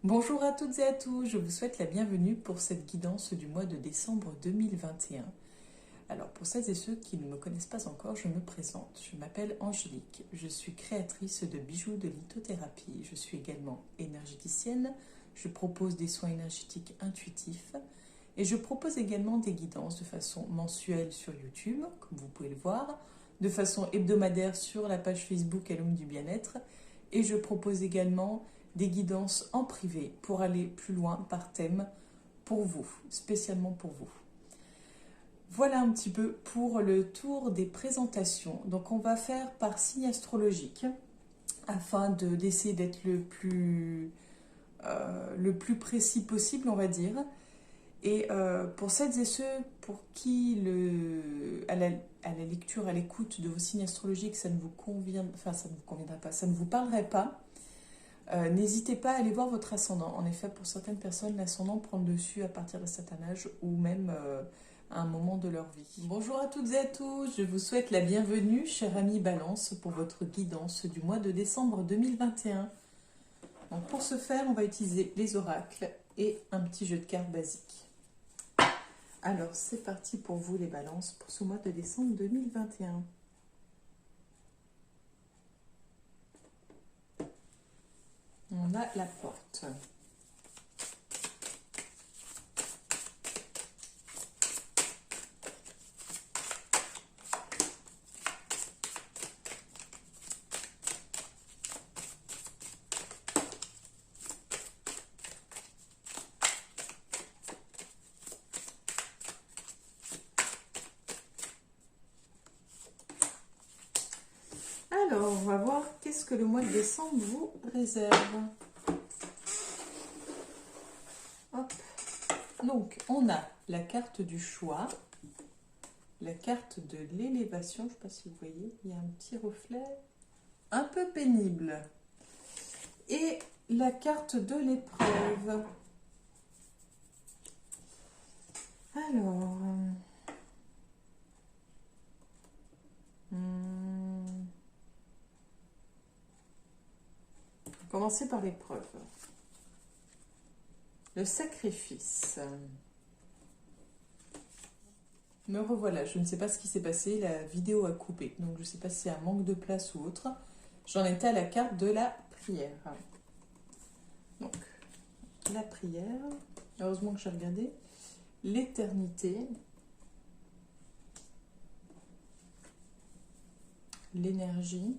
Bonjour à toutes et à tous, je vous souhaite la bienvenue pour cette guidance du mois de décembre 2021. Alors pour celles et ceux qui ne me connaissent pas encore, je me présente. Je m'appelle Angélique, je suis créatrice de bijoux de lithothérapie. Je suis également énergéticienne, je propose des soins énergétiques intuitifs et je propose également des guidances de façon mensuelle sur YouTube, comme vous pouvez le voir, de façon hebdomadaire sur la page Facebook Alum du Bien-être et je propose également des guidances en privé pour aller plus loin par thème pour vous, spécialement pour vous. Voilà un petit peu pour le tour des présentations. Donc on va faire par signe astrologique afin d'essayer d'être le plus précis possible, on va dire. Et pour celles et ceux pour qui à la lecture, à l'écoute de vos signes astrologiques, ça ne vous conviendra pas, ça ne vous parlerait pas, n'hésitez pas à aller voir votre ascendant. En effet, pour certaines personnes, l'ascendant prend le dessus à partir d'un certain âge ou même à un moment de leur vie. Bonjour à toutes et à tous, je vous souhaite la bienvenue, chers amis Balance, pour votre guidance du mois de décembre 2021. Donc pour ce faire, on va utiliser les oracles et un petit jeu de cartes basique. Alors c'est parti pour vous les Balances pour ce mois de décembre 2021. On a la porte. Alors, on va voir qu'est-ce que le mois de décembre vous réserve. Hop. Donc, on a la carte du choix, la carte de l'élévation, je ne sais pas si vous voyez, il y a un petit reflet un peu pénible, et la carte de l'épreuve. Alors, on va commencer par l'épreuve. Le sacrifice. Me revoilà, je ne sais pas ce qui s'est passé, la vidéo a coupé, donc je ne sais pas si c'est un manque de place ou autre. J'en étais à la carte de la prière. Donc, la prière, heureusement que j'ai regardé, l'éternité, l'énergie,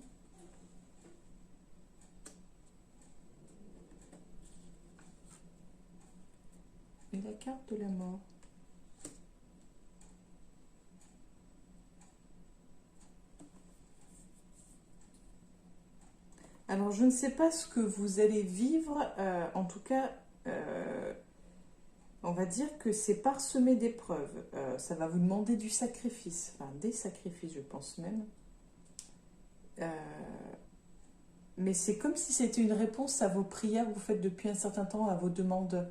et la carte de la mort. Alors, je ne sais pas ce que vous allez vivre, en tout cas, on va dire que c'est parsemé d'épreuves. Ça va vous demander du sacrifice, enfin des sacrifices, je pense même. Mais c'est comme si c'était une réponse à vos prières que vous faites depuis un certain temps, à vos demandes.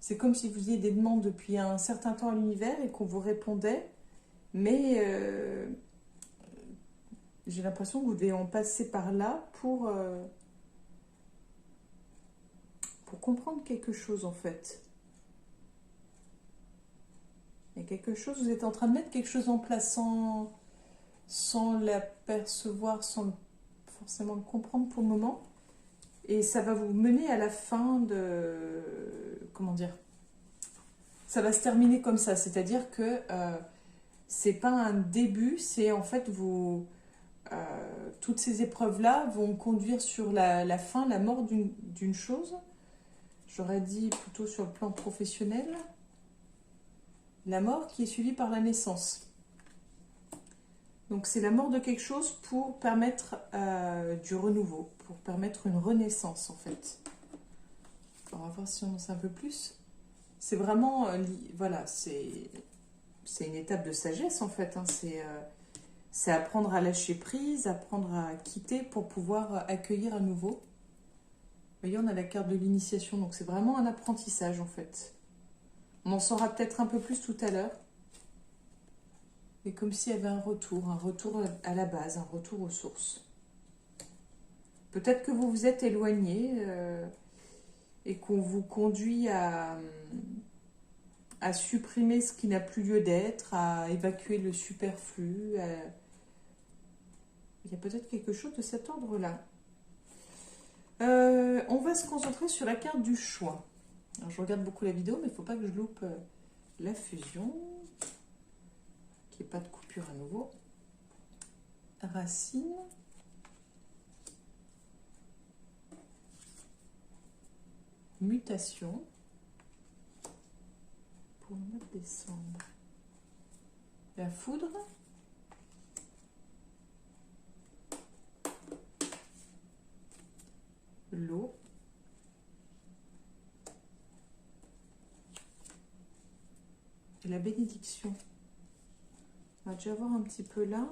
C'est comme si vous ayez des demandes depuis un certain temps à l'univers et qu'on vous répondait, mais j'ai l'impression que vous devez en passer par là pour comprendre quelque chose en fait. Il y a quelque chose, vous êtes en train de mettre quelque chose en place sans l'apercevoir, sans forcément le comprendre pour le moment. Et ça va vous mener à la fin de... Comment dire? Ça va se terminer comme ça, c'est-à-dire que c'est pas un début, c'est en fait toutes ces épreuves-là vont conduire sur la fin, la mort d'une chose. J'aurais dit plutôt sur le plan professionnel. La mort qui est suivie par la naissance. Donc c'est la mort de quelque chose pour permettre du renouveau, pour permettre une renaissance en fait. On va voir si on en sait un peu plus. C'est vraiment, voilà, c'est une étape de sagesse en fait. Hein. C'est apprendre à lâcher prise, apprendre à quitter pour pouvoir accueillir à nouveau. Vous voyez, on a la carte de l'initiation, donc c'est vraiment un apprentissage en fait. On en saura peut-être un peu plus tout à l'heure. Et comme s'il y avait un retour à la base, un retour aux sources. Peut-être que vous vous êtes éloigné et qu'on vous conduit à supprimer ce qui n'a plus lieu d'être, à évacuer le superflu. Il y a peut-être quelque chose de cet ordre-là. On va se concentrer sur la carte du choix. Alors, je regarde beaucoup la vidéo, mais il ne faut pas que je loupe la fusion. Qu'il n'y ait pas de coupure à nouveau. Racine. Mutation. Pour le mois de décembre. La foudre. L'eau. Et la bénédiction. On va déjà voir un petit peu là.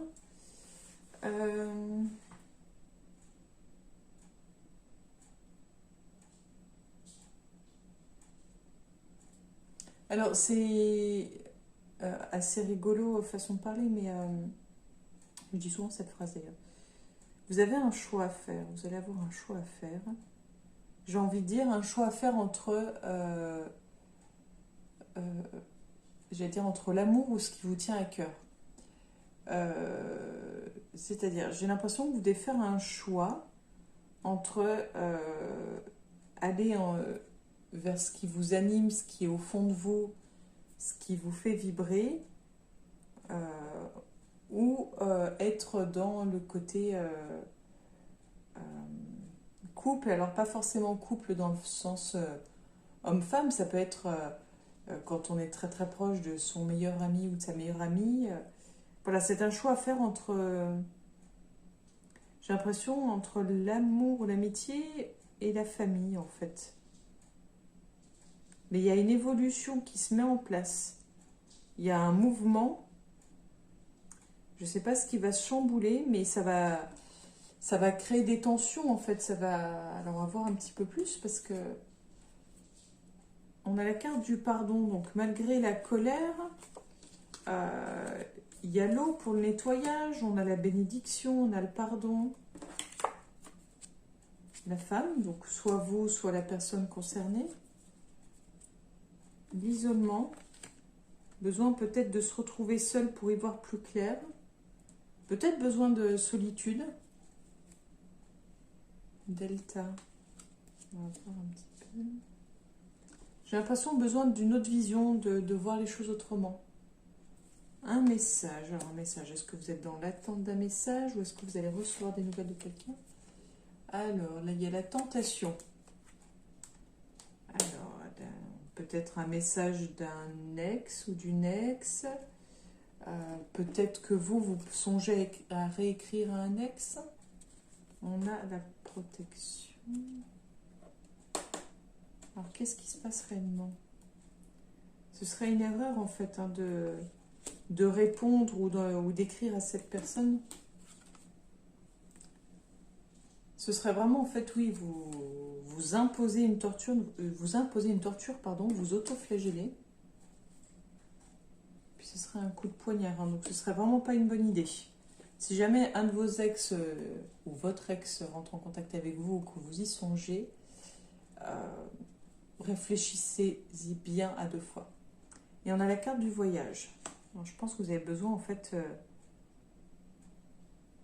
Alors, c'est assez rigolo façon de parler, mais je dis souvent cette phrase d'ailleurs. Vous avez un choix à faire, vous allez avoir un choix à faire. J'ai envie de dire un choix à faire entre, j'allais dire entre l'amour ou ce qui vous tient à cœur. C'est-à-dire, j'ai l'impression que vous devez faire un choix entre aller vers ce qui vous anime, ce qui est au fond de vous, ce qui vous fait vibrer, ou être dans le côté couple. Alors pas forcément couple dans le sens homme-femme, ça peut être quand on est très très proche de son meilleur ami ou de sa meilleure amie. Voilà, c'est un choix à faire entre, j'ai l'impression, entre l'amour, l'amitié et la famille en fait. Mais il y a une évolution qui se met en place. Il y a un mouvement. Je ne sais pas ce qui va se chambouler, mais ça va créer des tensions en fait. Ça va. Alors on va voir un petit peu plus parce que on a la carte du pardon. Donc malgré la colère, il y a l'eau pour le nettoyage. On a la bénédiction, on a le pardon. La femme, donc soit vous, soit la personne concernée. L'isolement, besoin peut-être de se retrouver seul pour y voir plus clair, peut-être besoin de solitude. Delta, on va voir un petit peu. J'ai l'impression besoin d'une autre vision, de voir les choses autrement. Un message, alors un message, est-ce que vous êtes dans l'attente d'un message ou est-ce que vous allez recevoir des nouvelles de quelqu'un? Alors, là il y a la tentation. Alors, peut-être un message d'un ex ou d'une ex. Peut-être que vous songez à réécrire un ex. On a la protection. Alors, qu'est-ce qui se passe réellement? Ce serait une erreur, en fait, hein, de répondre ou d'écrire à cette personne. Ce serait vraiment, en fait, oui, vous imposez une torture, vous auto-flagellez. Puis ce serait un coup de poignard, hein, donc ce serait vraiment pas une bonne idée. Si jamais un de vos ex ou votre ex rentre en contact avec vous ou que vous y songez, réfléchissez-y bien à deux fois. Et on a la carte du voyage. Alors, je pense que vous avez besoin, en fait,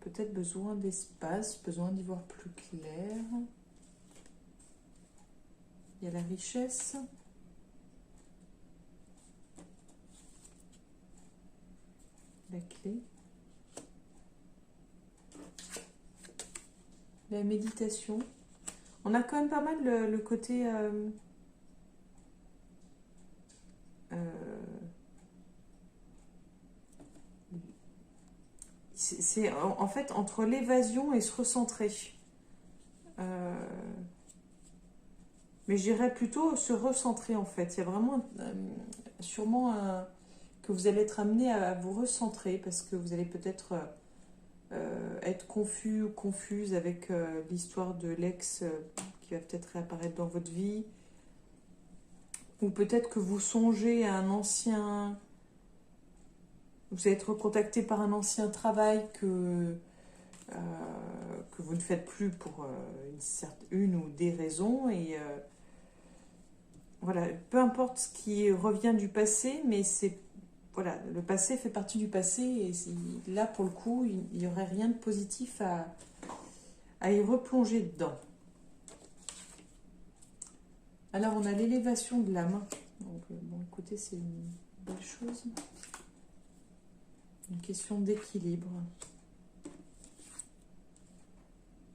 peut-être besoin d'espace, besoin d'y voir plus clair. Il y a la richesse. La clé. La méditation. On a quand même pas mal le côté... c'est en fait entre l'évasion et se recentrer. Mais je dirais plutôt se recentrer en fait. Il y a vraiment sûrement que vous allez être amené à vous recentrer parce que vous allez peut-être être confus ou confuse avec l'histoire de l'ex qui va peut-être réapparaître dans votre vie. Ou peut-être que vous songez à un ancien... Vous allez être contacté par un ancien travail que vous ne faites plus pour une ou des raisons. Et voilà, peu importe ce qui revient du passé, mais c'est, voilà, le passé fait partie du passé, et là, pour le coup, il n'y aurait rien de positif à y replonger dedans. Alors, on a l'élévation de l'âme. Donc, bon, écoutez, c'est une belle chose. Une question d'équilibre.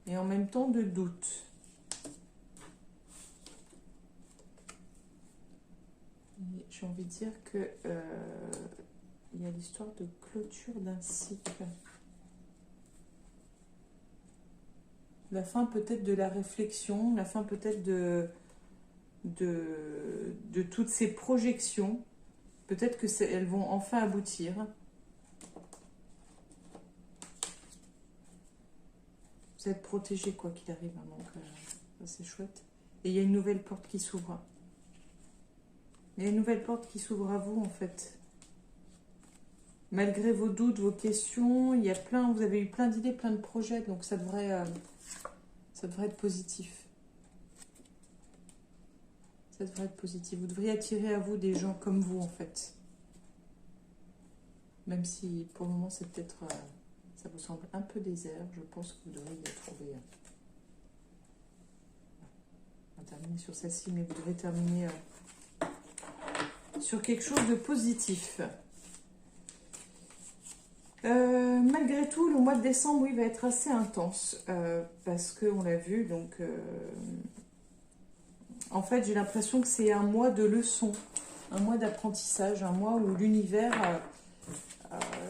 Et en même temps de doute. J'ai envie de dire que il y a l'histoire de clôture d'un cycle. La fin peut-être de la réflexion, la fin peut-être de toutes ces projections. Peut-être que elles vont enfin aboutir. Vous êtes protégé quoi qu'il arrive, hein, donc ça c'est chouette. Et il y a une nouvelle porte qui s'ouvre. Il y a une nouvelle porte qui s'ouvre à vous en fait. Malgré vos doutes, vos questions, il y a plein, vous avez eu plein d'idées, plein de projets, donc ça devrait être positif. Ça devrait être positif. Vous devriez attirer à vous des gens comme vous en fait. Même si pour le moment c'est peut-être, ça vous semble un peu désert, je pense que vous devriez les trouver. On va terminer sur celle-ci, mais vous devrez terminer sur quelque chose de positif. Malgré tout, le mois de décembre, oui, va être assez intense parce qu'on l'a vu, donc en fait, j'ai l'impression que c'est un mois de leçons, un mois d'apprentissage, un mois où l'univers,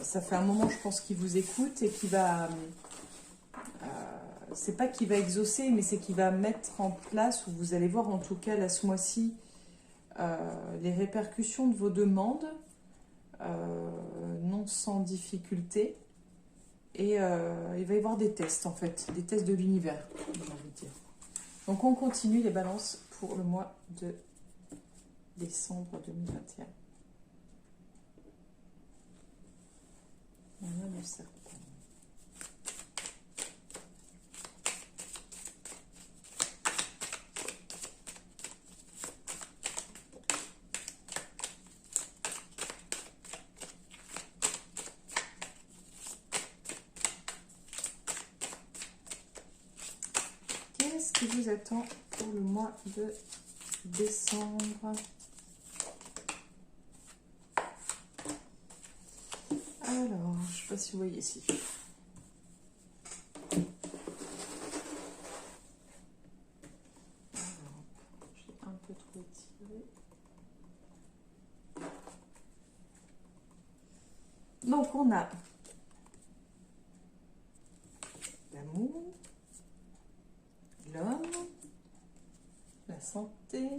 ça fait un moment, je pense, qu'il vous écoute et qui va, c'est pas qu'il va exaucer, mais c'est qu'il va mettre en place, ou vous allez voir en tout cas là ce mois-ci, les répercussions de vos demandes. Non sans difficulté, et il va y avoir des tests en fait, des tests de l'univers, j'ai envie de dire. Donc on continue les balances pour le mois de décembre 2021. On a le serpent. Qu'est-ce qui vous attend pour le mois de décembre? Alors, je ne sais pas si vous voyez ici. Alors, j'ai un peu trop étiré. Donc, on a l'amour, l'homme, la santé,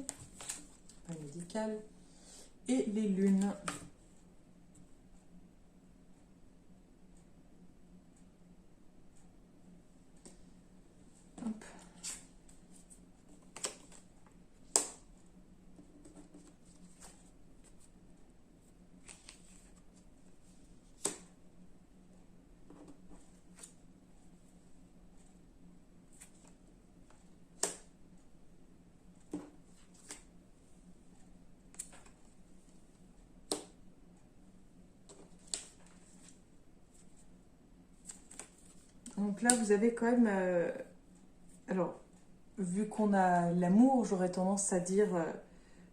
la médicale et les lunes. Hop. Donc là, vous avez quand même... alors, vu qu'on a l'amour, j'aurais tendance à dire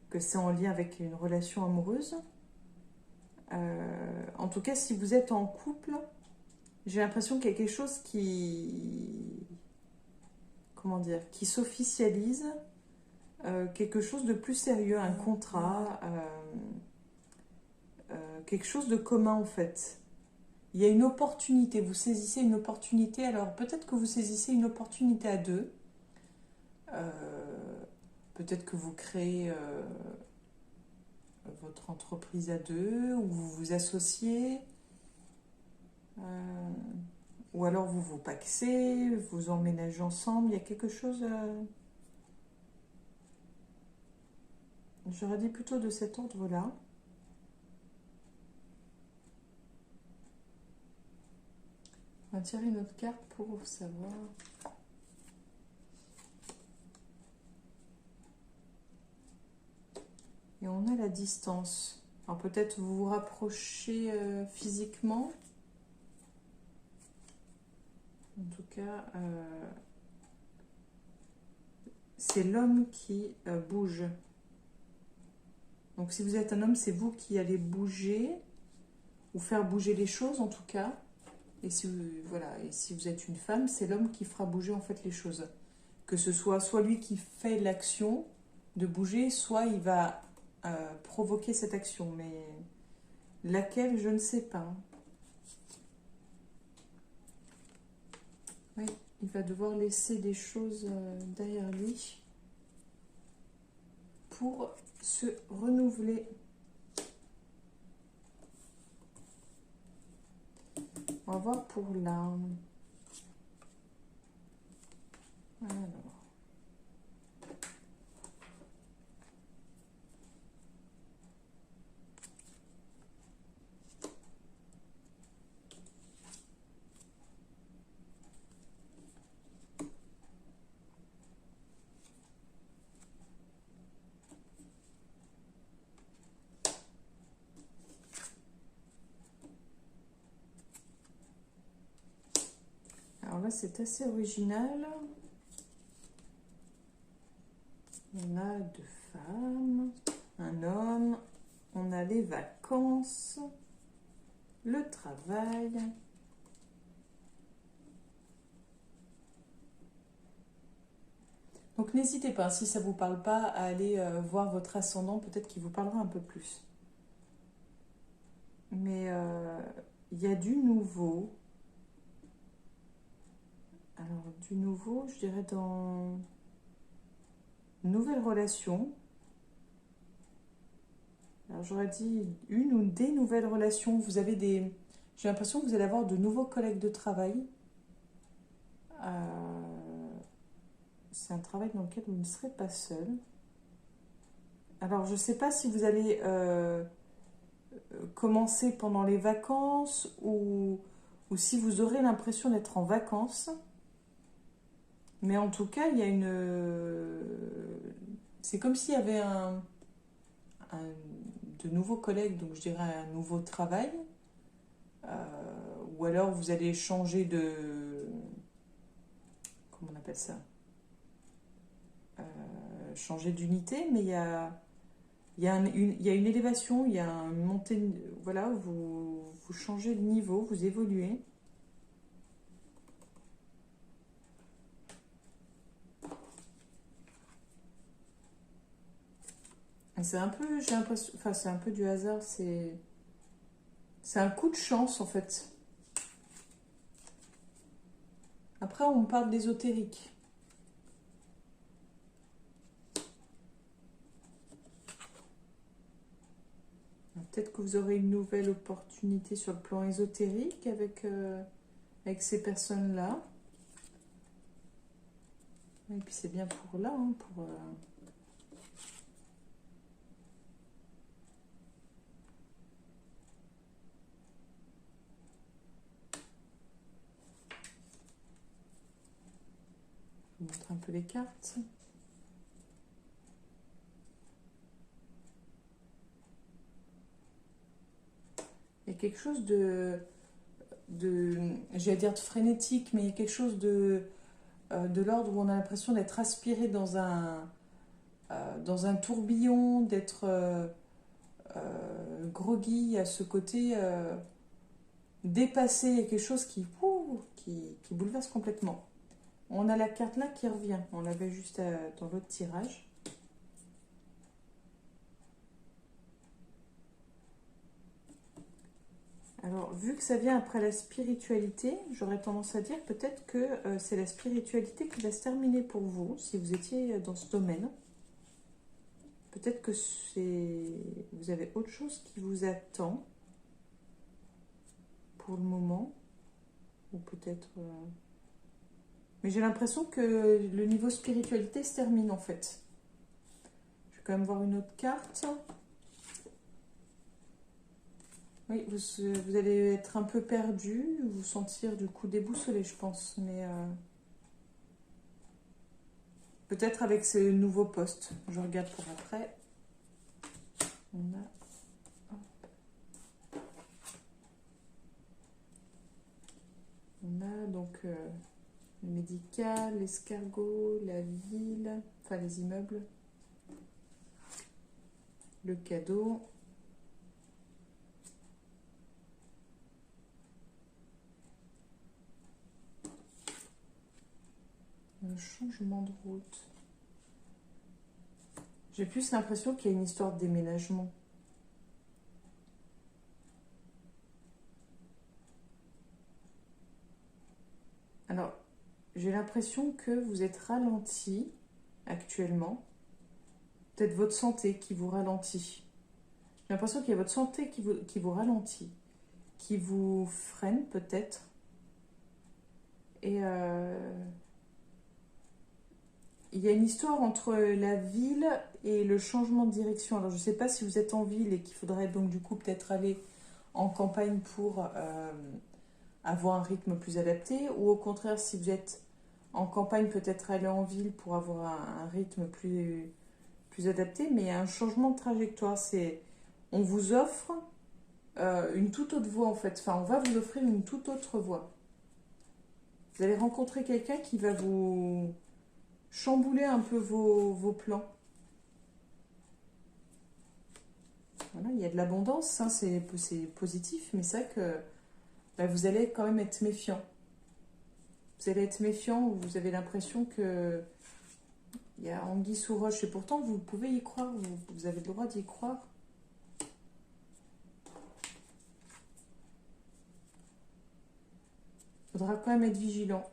que c'est en lien avec une relation amoureuse. En tout cas, si vous êtes en couple, j'ai l'impression qu'il y a quelque chose qui... Comment dire? Qui s'officialise. Quelque chose de plus sérieux, un contrat. Quelque chose de commun en fait. Il y a une opportunité, vous saisissez une opportunité, alors peut-être que vous saisissez une opportunité à deux, peut-être que vous créez votre entreprise à deux, ou vous vous associez, ou alors vous vous pacsez, vous emménagez ensemble, il y a quelque chose, j'aurais dit plutôt de cet ordre-là. On va tirer une autre carte pour savoir. Et on a la distance. Alors peut-être vous vous rapprochez physiquement. En tout cas, c'est l'homme qui bouge. Donc si vous êtes un homme, c'est vous qui allez bouger, ou faire bouger les choses en tout cas. Et si vous, voilà, et si vous êtes une femme, c'est l'homme qui fera bouger en fait les choses. Que ce soit lui qui fait l'action de bouger, soit il va provoquer cette action. Mais laquelle, je ne sais pas. Oui, il va devoir laisser des choses derrière lui pour se renouveler. On va voir pour l'âme. Alors. Alors là, c'est assez original. On a deux femmes, un homme, on a les vacances, le travail. Donc n'hésitez pas, si ça ne vous parle pas, à aller voir votre ascendant, peut-être qu'il vous parlera un peu plus. Mais il y a du nouveau. Alors du nouveau, je dirais dans une nouvelle relation. Alors j'aurais dit une ou des nouvelles relations. Vous avez des... J'ai l'impression que vous allez avoir de nouveaux collègues de travail. C'est un travail dans lequel vous ne serez pas seul. Alors je ne sais pas si vous allez commencer pendant les vacances ou si vous aurez l'impression d'être en vacances. Mais en tout cas, il y a une... c'est comme s'il y avait de nouveaux collègues, donc je dirais un nouveau travail. Ou alors vous allez changer de... Comment on appelle ça, changer d'unité, mais il y a une élévation, il y a une montée, voilà, vous changez de niveau, vous évoluez. Et c'est un peu, j'ai l'impression, enfin c'est un peu du hasard, c'est un coup de chance en fait. Après on parle d'ésotérique. Peut-être que vous aurez une nouvelle opportunité sur le plan ésotérique avec ces personnes-là. Et puis c'est bien pour là, hein, pour... Je vous montre un peu les cartes. Il y a quelque chose j'allais dire de frénétique, mais il y a quelque chose de l'ordre où on a l'impression d'être aspiré dans un tourbillon, d'être groggy à ce côté dépassé. Il y a quelque chose qui bouleverse complètement. On a la carte là qui revient, on l'avait juste dans l'autre tirage. Alors, vu que ça vient après la spiritualité, j'aurais tendance à dire peut-être que c'est la spiritualité qui va se terminer pour vous, si vous étiez dans ce domaine. Peut-être que vous avez autre chose qui vous attend pour le moment. Ou peut-être... Mais j'ai l'impression que le niveau spiritualité se termine en fait. Je vais quand même voir une autre carte. Oui, vous allez être un peu perdu, vous sentir du coup déboussolé, je pense. Mais peut-être avec ce nouveau poste. Je regarde pour après. On a, donc le médical, l'escargot, la ville, enfin les immeubles, le cadeau, un changement de route. J'ai plus l'impression qu'il y a une histoire de déménagement. Alors, j'ai l'impression que vous êtes ralenti actuellement. Peut-être votre santé qui vous ralentit. J'ai l'impression qu'il y a votre santé qui vous ralentit, qui vous freine peut-être. Et il y a une histoire entre la ville et le changement de direction. Alors, je ne sais pas si vous êtes en ville et qu'il faudrait donc du coup peut-être aller en campagne pour avoir un rythme plus adapté, ou au contraire, si vous êtes en campagne, peut-être aller en ville pour avoir un rythme plus adapté, mais il y a un changement de trajectoire. On vous offre une toute autre voie en fait. Enfin, on va vous offrir une toute autre voie. Vous allez rencontrer quelqu'un qui va vous chambouler un peu vos plans. Voilà, il y a de l'abondance, hein, c'est positif, mais c'est vrai que bah, vous allez quand même être méfiant. Vous allez être méfiant, vous avez l'impression que il y a anguille sous roche, et pourtant vous pouvez y croire, vous avez le droit d'y croire. Il faudra quand même être vigilant.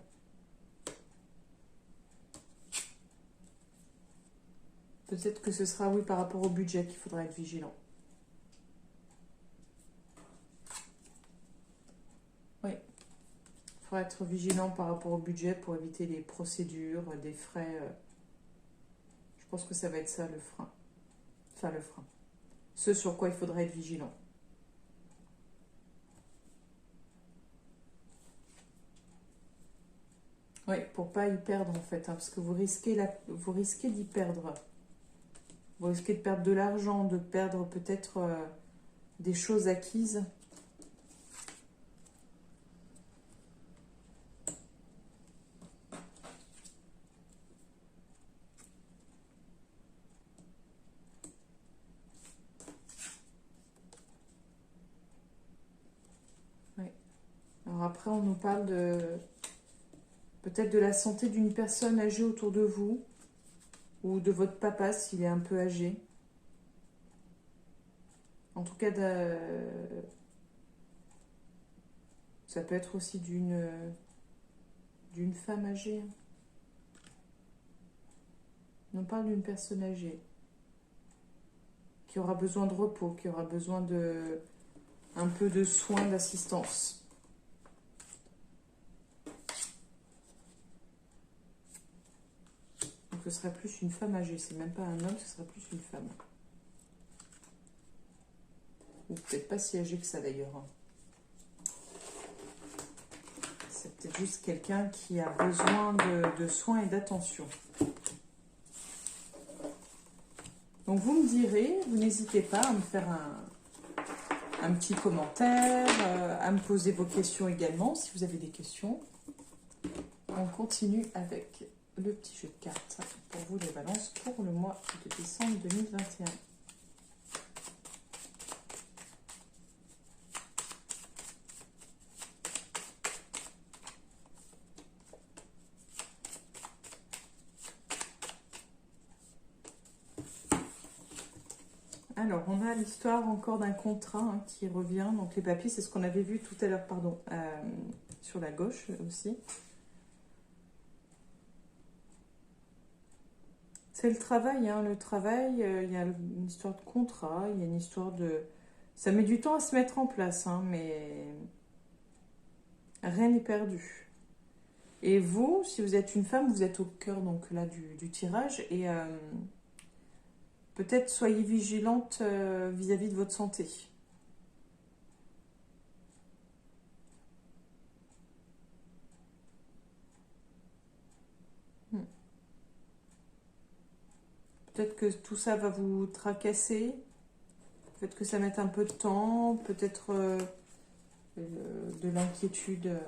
Peut-être que ce sera, oui, par rapport au budget qu'il faudra être vigilant. Oui, il faudra être vigilant par rapport au budget pour éviter les procédures, des frais. Je pense que ça va être ça le frein. Enfin, le frein. Ce sur quoi il faudra être vigilant. Oui, pour pas y perdre en fait, hein, parce que vous risquez d'y perdre. Vous risquez de perdre de l'argent, de perdre peut-être des choses acquises. Oui. Alors après, on nous parle de peut-être de la santé d'une personne âgée autour de vous, ou de votre papa s'il est un peu âgé. En tout cas, ça peut être aussi d'une femme âgée. On parle d'une personne âgée qui aura besoin de repos, qui aura besoin de un peu de soins, d'assistance. Donc ce serait plus une femme âgée, c'est même pas un homme, ce serait plus une femme. Ou peut-être pas si âgée que ça d'ailleurs. C'est peut-être juste quelqu'un qui a besoin de soins et d'attention. Donc vous me direz, vous n'hésitez pas à me faire un petit commentaire, à me poser vos questions également, si vous avez des questions. On continue avec le petit jeu de cartes pour vous les balances pour le mois de décembre 2021. Alors, on a l'histoire encore d'un contrat hein, qui revient. Donc, les papiers, c'est ce qu'on avait vu tout à l'heure, pardon, sur la gauche aussi. C'est le travail, hein. Le travail, il y a une histoire de contrat, il y a une histoire de... Ça met du temps à se mettre en place, hein, mais rien n'est perdu. Et vous, si vous êtes une femme, vous êtes au cœur donc là du tirage et peut-être soyez vigilante vis-à-vis de votre santé. Peut-être que tout ça va vous tracasser. Peut-être que ça mette un peu de temps, peut-être de l'inquiétude.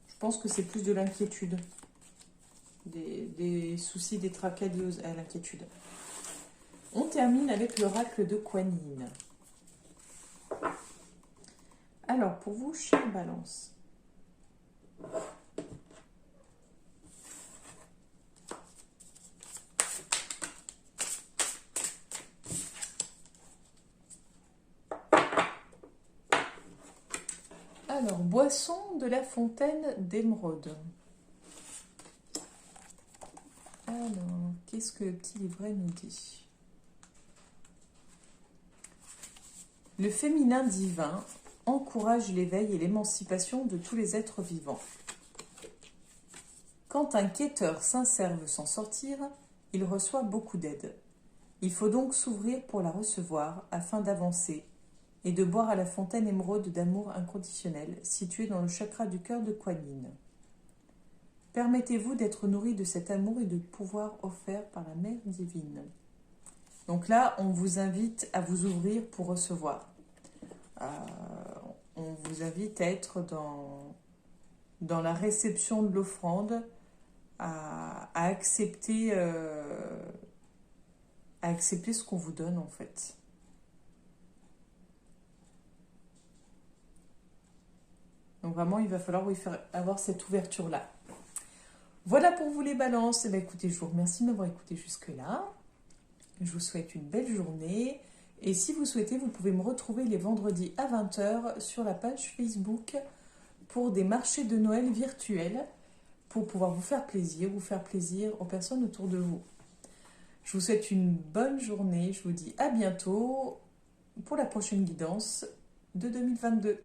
Je pense que c'est plus de l'inquiétude. Des soucis, des tracas liés à l'inquiétude. On termine avec l'oracle de Kuan Yin. Alors, pour vous, chère Balance. Alors, boisson de la fontaine d'émeraude. Alors, qu'est-ce que le petit livret nous dit? Le féminin divin encourage l'éveil et l'émancipation de tous les êtres vivants. Quand un quêteur sincère veut s'en sortir, il reçoit beaucoup d'aide. Il faut donc s'ouvrir pour la recevoir afin d'avancer et de boire à la fontaine émeraude d'amour inconditionnel située dans le chakra du cœur de Kuan Yin. Permettez-vous d'être nourri de cet amour et de pouvoir offert par la Mère divine. Donc là, on vous invite à vous ouvrir pour recevoir. On vous invite à être dans la réception de l'offrande, à accepter ce qu'on vous donne en fait. Donc vraiment, il va falloir avoir cette ouverture-là. Voilà pour vous les balances. Eh bien, écoutez, je vous remercie de m'avoir écouté jusque-là. Je vous souhaite une belle journée. Et si vous souhaitez, vous pouvez me retrouver les vendredis à 20 h sur la page Facebook pour des marchés de Noël virtuels pour pouvoir vous faire plaisir aux personnes autour de vous. Je vous souhaite une bonne journée. Je vous dis à bientôt pour la prochaine guidance de 2022.